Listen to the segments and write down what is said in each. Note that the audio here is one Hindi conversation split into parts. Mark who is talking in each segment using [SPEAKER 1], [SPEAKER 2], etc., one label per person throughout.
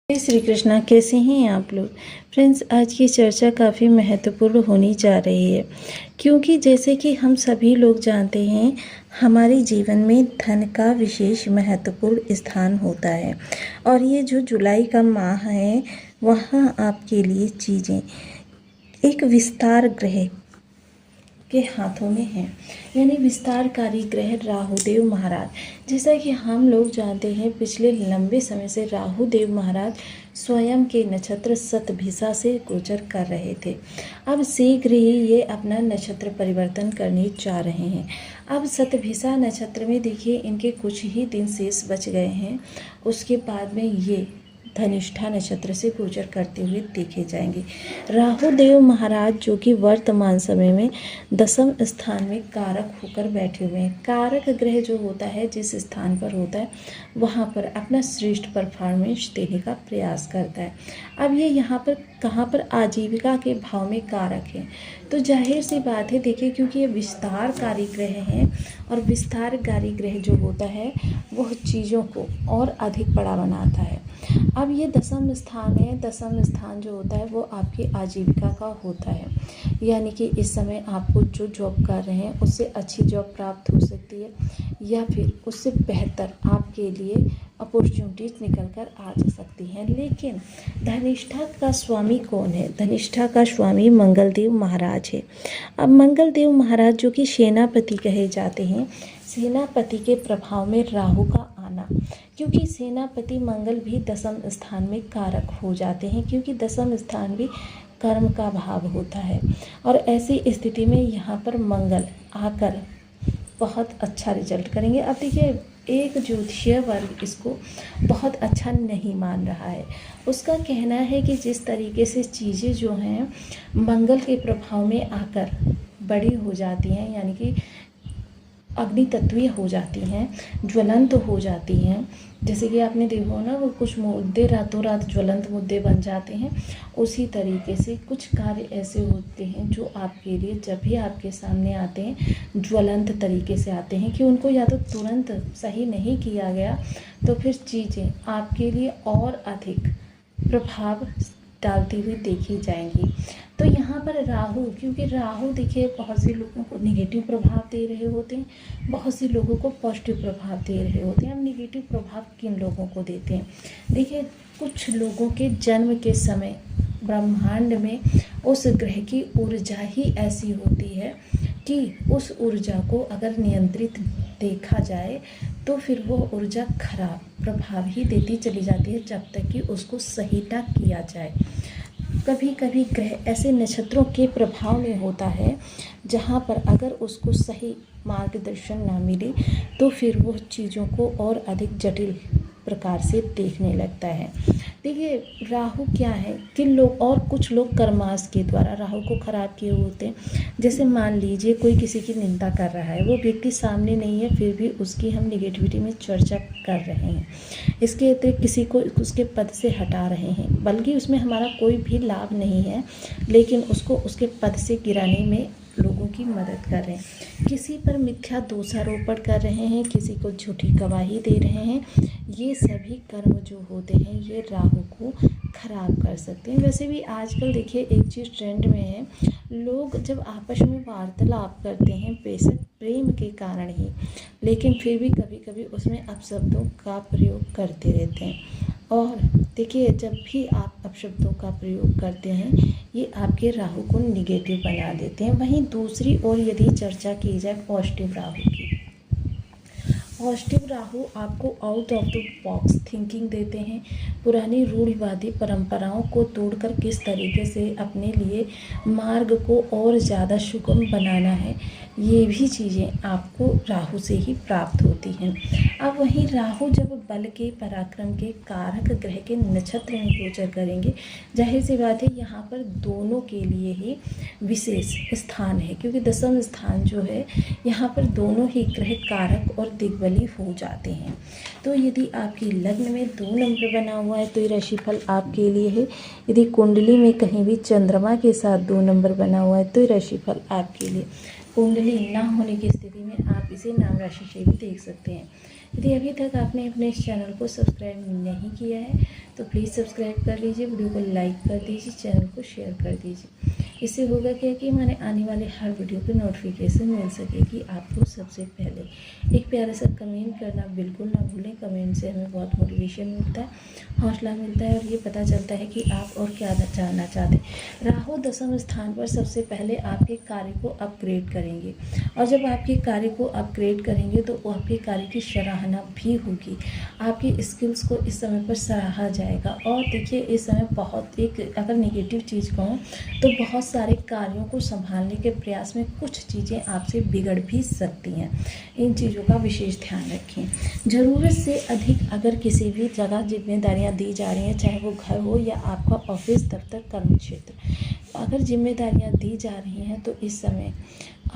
[SPEAKER 1] जय श्री कृष्णा। कैसे हैं आप लोग फ्रेंड्स। आज की चर्चा काफ़ी महत्वपूर्ण होनी जा रही है, क्योंकि जैसे कि हम सभी लोग जानते हैं हमारे जीवन में धन का विशेष महत्वपूर्ण स्थान होता है। और ये जो जुलाई का माह है वहाँ आपके लिए चीज़ें एक विस्तार ग्रह के हाथों में हैं, यानी विस्तारकारी ग्रह राहुदेव महाराज। जैसा कि हम लोग जानते हैं पिछले लंबे समय से राहुदेव महाराज स्वयं के नक्षत्र शतभिषा से गोचर कर रहे थे। अब शीघ्र ही ये अपना नक्षत्र परिवर्तन करने जा रहे हैं। अब शतभिषा नक्षत्र में देखिए इनके कुछ ही दिन शेष बच गए हैं, उसके बाद में ये धनिष्ठा नक्षत्र से गोचर करते हुए देखे जाएंगे। राहुदेव महाराज जो कि वर्तमान समय में दसम स्थान में कारक होकर बैठे हुए हैं। कारक ग्रह जो होता है जिस स्थान पर होता है वहाँ पर अपना श्रेष्ठ परफॉर्मेंस देने का प्रयास करता है। अब ये यहाँ पर कहाँ पर आजीविका के भाव में कारक है, तो जाहिर सी बात है देखिए, क्योंकि ये विस्तारकारी ग्रह हैं और विस्तारकारी ग्रह जो होता है वह चीज़ों को और अधिक बड़ा बनाता है। अब ये दसम स्थान है, दसम स्थान जो होता है वो आपकी आजीविका का होता है, यानी कि इस समय आपको जो जॉब कर रहे हैं उससे अच्छी जॉब प्राप्त हो सकती है या फिर उससे बेहतर आपके लिए अपॉर्चुनिटीज निकल कर आ जा सकती हैं। लेकिन धनिष्ठा का स्वामी कौन है? धनिष्ठा का स्वामी मंगलदेव महाराज है। अब मंगलदेव महाराज जो कि सेनापति कहे जाते हैं, सेनापति के प्रभाव में राहु का आना, क्योंकि सेनापति मंगल भी दसम स्थान में कारक हो जाते हैं, क्योंकि दसम स्थान भी कर्म का भाव होता है। और ऐसी स्थिति में यहाँ पर मंगल आकर बहुत अच्छा रिजल्ट करेंगे। अब देखिए एक ज्योतिषीय वर्ग इसको बहुत अच्छा नहीं मान रहा है। उसका कहना है कि जिस तरीके से चीज़ें जो हैं मंगल के प्रभाव में आकर बड़ी हो जाती हैं, यानी कि अग्नि तत्वीय हो जाती हैं, ज्वलंत हो जाती हैं, जैसे कि आपने देखो ना वो कुछ मुद्दे रातों रात ज्वलंत मुद्दे बन जाते हैं, उसी तरीके से कुछ कार्य ऐसे होते हैं जो आपके लिए जब भी आपके सामने आते हैं ज्वलंत तरीके से आते हैं कि उनको या तो तुरंत सही नहीं किया गया तो फिर चीज़ें आपके लिए और अधिक प्रभाव डालती हुई देखी जाएंगी। तो यहाँ पर राहु, क्योंकि राहु देखिए बहुत से लोगों को नेगेटिव प्रभाव दे रहे होते हैं, बहुत से लोगों को पॉजिटिव प्रभाव दे रहे होते हैं। अब नेगेटिव प्रभाव किन लोगों को देते हैं? देखिए कुछ लोगों के जन्म के समय ब्रह्मांड में उस ग्रह की ऊर्जा ही ऐसी होती है कि उस ऊर्जा को अगर नियंत्रित देखा जाए तो फिर वो ऊर्जा खराब प्रभाव ही देती चली जाती है जब तक कि उसको सही ना किया जाए। कभी कभी ग्रह ऐसे नक्षत्रों के प्रभाव में होता है जहाँ पर अगर उसको सही मार्गदर्शन ना मिले तो फिर वो चीज़ों को और अधिक जटिल प्रकार से देखने लगता है। देखिए राहु क्या है कि लोग और कुछ लोग कर्मास के द्वारा राहु को खराब किए होते हैं। जैसे मान लीजिए कोई किसी की निंदा कर रहा है, वो व्यक्ति सामने नहीं है फिर भी उसकी हम निगेटिविटी में चर्चा कर रहे हैं, इसके अतिरिक्त किसी को उसके पद से हटा रहे हैं, बल्कि उसमें हमारा कोई भी लाभ नहीं है लेकिन उसको उसके पद से गिराने में लोगों की मदद कर रहे हैं, किसी पर मिथ्या दोषारोपण कर रहे हैं, किसी को झूठी गवाही दे रहे हैं, ये सभी कर्म जो होते हैं ये राहु को खराब कर सकते हैं। वैसे भी आजकल देखिए एक चीज़ ट्रेंड में है, लोग जब आपस में वार्तालाप करते हैं बेशक प्रेम के कारण ही, लेकिन फिर भी कभी कभी उसमें अपशब्दों का प्रयोग करते रहते हैं। और देखिए जब भी आप अपशब्दों का प्रयोग करते हैं ये आपके राहु को निगेटिव बना देते हैं। वहीं दूसरी ओर यदि चर्चा की जाए पॉजिटिव राहु की, पॉजिटिव राहु आपको out of the box thinking देते हैं। पुरानी रूढ़िवादी परंपराओं को तोड़कर किस तरीके से अपने लिए मार्ग को और ज़्यादा सुगम बनाना है, ये भी चीज़ें आपको राहु से ही प्राप्त होती हैं। अब वहीं राहु जब बल के पराक्रम के कारक ग्रह के नक्षत्र में गोचर करेंगे, जाहिर सी बात है यहाँ पर दोनों के लिए ही विशेष स्थान है, क्योंकि दसम स्थान जो है यहाँ पर दोनों ही ग्रह कारक और दिग्बली हो जाते हैं। तो यदि आपकी लग्न में 2 नंबर बना हुआ है तो ये राशिफल आपके लिए है। यदि कुंडली में कहीं भी चंद्रमा के साथ 2 नंबर बना हुआ है तो ये राशिफल आपके लिए। कुंडली ना होने की स्थिति में आप इसे नाम राशि से भी देख सकते हैं। यदि अभी तक आपने अपने इस चैनल को सब्सक्राइब नहीं किया है तो प्लीज़ सब्सक्राइब कर लीजिए, वीडियो को लाइक कर दीजिए, चैनल को शेयर कर दीजिए। इससे होगा क्या कि मैंने आने वाले हर वीडियो की नोटिफिकेशन मिल सकेगी आपको सबसे पहले। एक प्यारा सा कमेंट करना बिल्कुल ना भूलें, कमेंट से हमें बहुत मोटिवेशन मिलता है, हौसला मिलता है और ये पता चलता है कि आप और क्या जानना चाहते हैं। राहु दशम स्थान पर सबसे पहले आपके कार्य को अपग्रेड करेंगे और जब आपके कार्य को अपग्रेड करेंगे तो आपके कार्य की सराहना भी होगी, आपकी स्किल्स को इस समय पर सराहा जाएगा। और देखिए इस समय बहुत अगर नेगेटिव चीज़ कहूँ तो बहुत सारे कार्यों को संभालने के प्रयास में कुछ चीज़ें आपसे बिगड़ भी सकती हैं। इन चीज़ों का विशेष ध्यान रखें। ज़रूरत से अधिक अगर किसी भी जगह जिम्मेदारियां दी जा रही हैं, चाहे वो घर हो या आपका ऑफिस, दफ्तर, कर्म क्षेत्र, अगर जिम्मेदारियां दी जा रही हैं तो इस समय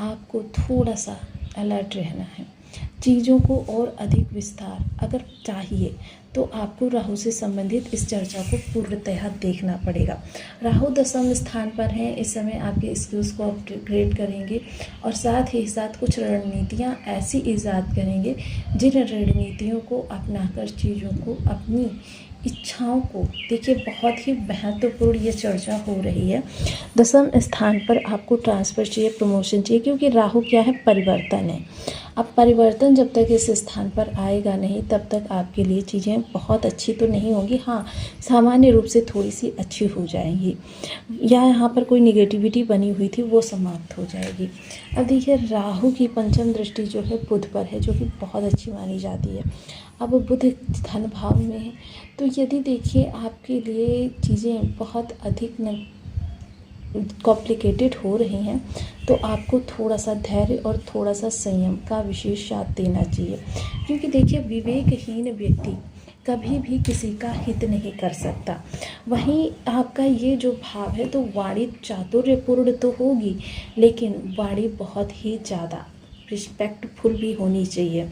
[SPEAKER 1] आपको थोड़ा सा अलर्ट रहना है। चीज़ों को और अधिक विस्तार अगर चाहिए तो आपको राहु से संबंधित इस चर्चा को पूर्णतः देखना पड़ेगा। राहु दशम स्थान पर हैं, इस समय आपके स्किल्स को अपग्रेड करेंगे और साथ ही साथ कुछ रणनीतियाँ ऐसी ईजाद करेंगे जिन रणनीतियों को अपनाकर चीज़ों को, अपनी इच्छाओं को, देखिए बहुत ही महत्वपूर्ण ये चर्चा हो रही है। दशम स्थान पर आपको ट्रांसफ़र चाहिए, प्रमोशन चाहिए, क्योंकि राहु क्या है, परिवर्तन है। अब परिवर्तन जब तक इस स्थान पर आएगा नहीं तब तक आपके लिए चीज़ें बहुत अच्छी तो नहीं होंगी, हाँ सामान्य रूप से थोड़ी सी अच्छी हो जाएंगी, या यहाँ पर कोई निगेटिविटी बनी हुई थी वो समाप्त हो जाएगी। अब देखिए राहु की पंचम दृष्टि जो है बुध पर है, जो कि बहुत अच्छी मानी जाती है। अब बुध धन भाव में है तो यदि देखिए आपके लिए चीज़ें बहुत अधिक कॉम्प्लिकेटेड हो रही हैं तो आपको थोड़ा सा धैर्य और थोड़ा सा संयम का विशेष साथ देना चाहिए, क्योंकि देखिए विवेकहीन व्यक्ति कभी भी किसी का हित नहीं कर सकता। वहीं आपका ये जो भाव है तो वाणी चातुर्यपूर्ण तो होगी, लेकिन वाणी बहुत ही ज़्यादा रिस्पेक्टफुल भी होनी चाहिए,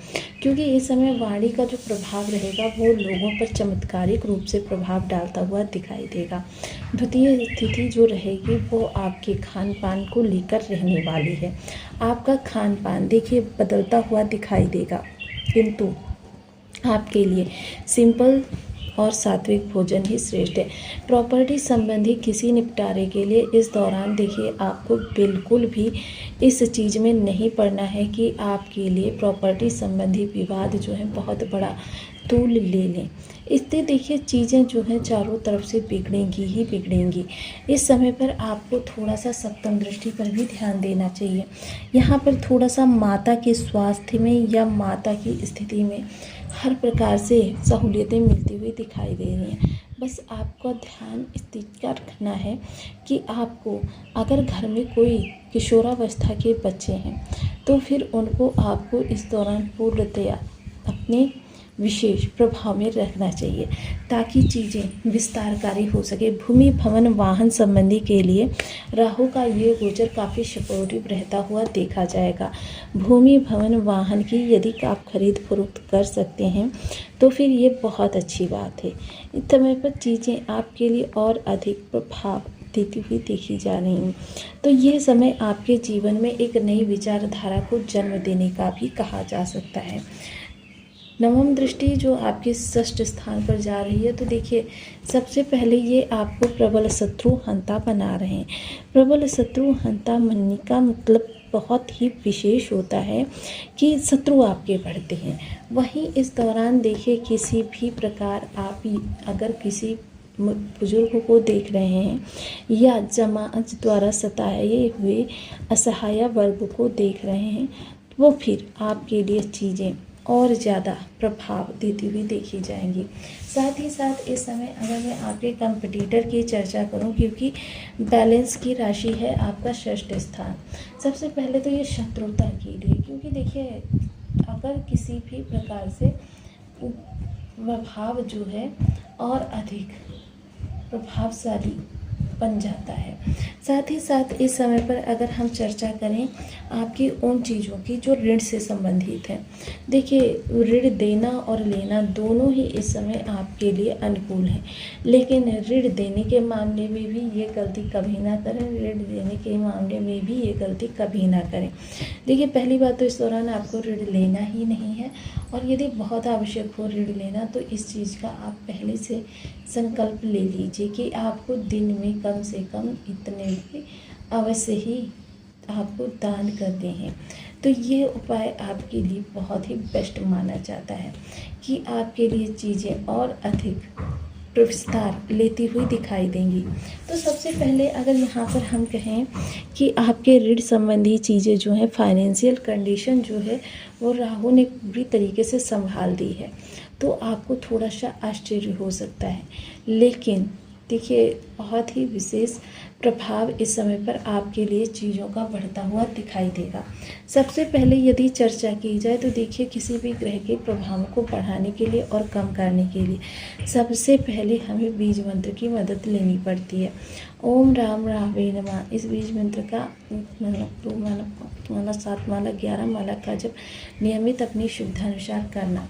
[SPEAKER 1] क्योंकि इस समय वाणी का जो प्रभाव रहेगा वो लोगों पर चमत्कारिक रूप से प्रभाव डालता हुआ दिखाई देगा। द्वितीय स्थिति जो रहेगी वो आपके खान पान को लेकर रहने वाली है। आपका खान पान देखिए बदलता हुआ दिखाई देगा, किंतु आपके लिए सिंपल और सात्विक भोजन ही श्रेष्ठ है। प्रॉपर्टी संबंधी किसी निपटारे के लिए इस दौरान देखिए आपको बिल्कुल भी इस चीज़ में नहीं पड़ना है कि आपके लिए प्रॉपर्टी संबंधी विवाद जो है बहुत बड़ा तूल ले लें। इससे देखिए चीज़ें जो हैं चारों तरफ से बिगड़ेंगी ही बिगड़ेंगी। इस समय पर आपको थोड़ा सा सप्तम दृष्टि पर भी ध्यान देना चाहिए। यहाँ पर थोड़ा सा माता के स्वास्थ्य में या माता की स्थिति में हर प्रकार से सहूलियतें मिलती हुई दिखाई दे रही हैं। बस आपको ध्यान इस चीज़ का रखना है कि आपको अगर घर में कोई किशोरावस्था के बच्चे हैं तो फिर उनको आपको इस दौरान पूर्णतया अपने विशेष प्रभाव में रखना चाहिए ताकि चीज़ें विस्तारकारी हो सके। भूमि भवन वाहन संबंधी के लिए राहु का ये गोचर काफ़ी सपोर्टिव रहता हुआ देखा जाएगा। भूमि भवन वाहन की यदि आप खरीद फरोख्त कर सकते हैं तो फिर ये बहुत अच्छी बात है। इस समय पर चीज़ें आपके लिए और अधिक प्रभाव देती हुई देखी जा रही हैं। तो यह समय आपके जीवन में एक नई विचारधारा को जन्म देने का भी कहा जा सकता है। नवम दृष्टि जो आपके षष्ठ स्थान पर जा रही है तो देखिए सबसे पहले ये आपको प्रबल शत्रु हंता बना रहे हैं। प्रबल शत्रु हंता मनने का मतलब बहुत ही विशेष होता है कि शत्रु आपके बढ़ते हैं। वहीं इस दौरान देखिए किसी भी प्रकार आप अगर किसी बुजुर्ग को देख रहे हैं या जमात द्वारा सताए हुए असहाय वर्ग को देख रहे हैं वो फिर आपके लिए चीज़ें और ज़्यादा प्रभाव देती हुई देखी जाएंगी। साथ ही साथ इस समय अगर मैं आपके कंपटीटर की चर्चा करूं, क्योंकि बैलेंस की राशि है आपका षष्ठ स्थान, सबसे पहले तो ये शत्रुता के लिए, क्योंकि देखिए अगर किसी भी प्रकार से प्रभाव जो है और अधिक प्रभावशाली बन जाता है। साथ ही साथ इस समय पर अगर हम चर्चा करें आपकी उन चीज़ों की जो ऋण से संबंधित हैं, देखिए ऋण देना और लेना दोनों ही इस समय आपके लिए अनुकूल हैं, लेकिन ऋण देने के मामले में भी ये गलती कभी ना करें, ऋण देने के मामले में भी ये गलती कभी ना करें। देखिए पहली बात तो इस दौरान आपको ऋण लेना ही नहीं है, और यदि बहुत आवश्यक हो ऋण लेना तो इस चीज़ का आप पहले से संकल्प ले लीजिए कि आपको दिन में कम से कम इतने रुपये अवश्य ही आपको दान करने हैं। तो ये उपाय आपके लिए बहुत ही बेस्ट माना जाता है कि आपके लिए चीज़ें और अधिक विस्तार लेती हुई दिखाई देंगी। तो सबसे पहले अगर यहाँ पर हम कहें कि आपके ऋण संबंधी चीज़ें जो हैं, फाइनेंशियल कंडीशन जो है वो राहु ने पूरी तरीके से संभाल दी है, तो आपको थोड़ा सा आश्चर्य हो सकता है, लेकिन देखिए बहुत ही विशेष प्रभाव इस समय पर आपके लिए चीज़ों का बढ़ता हुआ दिखाई देगा। सबसे पहले यदि चर्चा की जाए तो देखिए किसी भी ग्रह के प्रभावों को बढ़ाने के लिए और कम करने के लिए सबसे पहले हमें बीज मंत्र की मदद लेनी पड़ती है। ओम राम रावे नमः, इस बीज मंत्र का 2 माला 7 माला 11 माला का जप नियमित अपनी सुविधानुसार करना।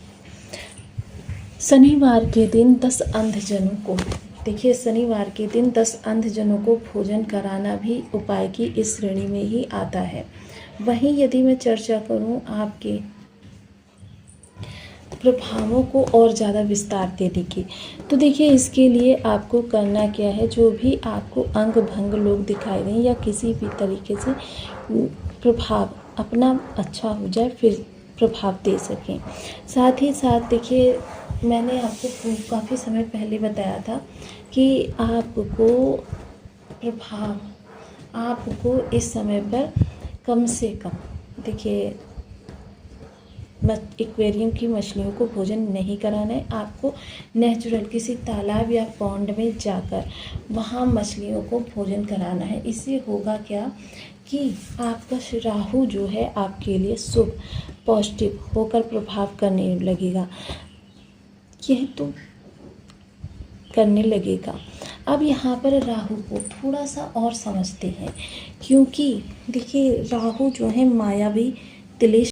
[SPEAKER 1] शनिवार के दिन 10 अंधजनों को, देखिए शनिवार के दिन 10 अंधजनों को भोजन कराना भी उपाय की इस श्रेणी में ही आता है। वहीं यदि मैं चर्चा करूं आपके प्रभावों को और ज़्यादा विस्तार देने की, तो देखिए इसके लिए आपको करना क्या है, जो भी आपको अंग भंग लोग दिखाई दें या किसी भी तरीके से प्रभाव अपना अच्छा हो जाए फिर प्रभाव दे सकें। साथ ही साथ देखिए मैंने आपको काफ़ी समय पहले बताया था कि आपको इस समय पर कम से कम देखिए एक्वेरियम की मछलियों को भोजन नहीं कराना है। आपको नेचुरल किसी तालाब या पॉन्ड में जाकर वहाँ मछलियों को भोजन कराना है। इससे होगा क्या कि आपका राहु जो है आपके लिए शुभ पॉजिटिव होकर प्रभाव करने लगेगा, यह तो करने लगेगा। अब यहाँ पर राहु को थोड़ा सा और समझते हैं, क्योंकि देखिए राहु जो है मायावी तिलिस्म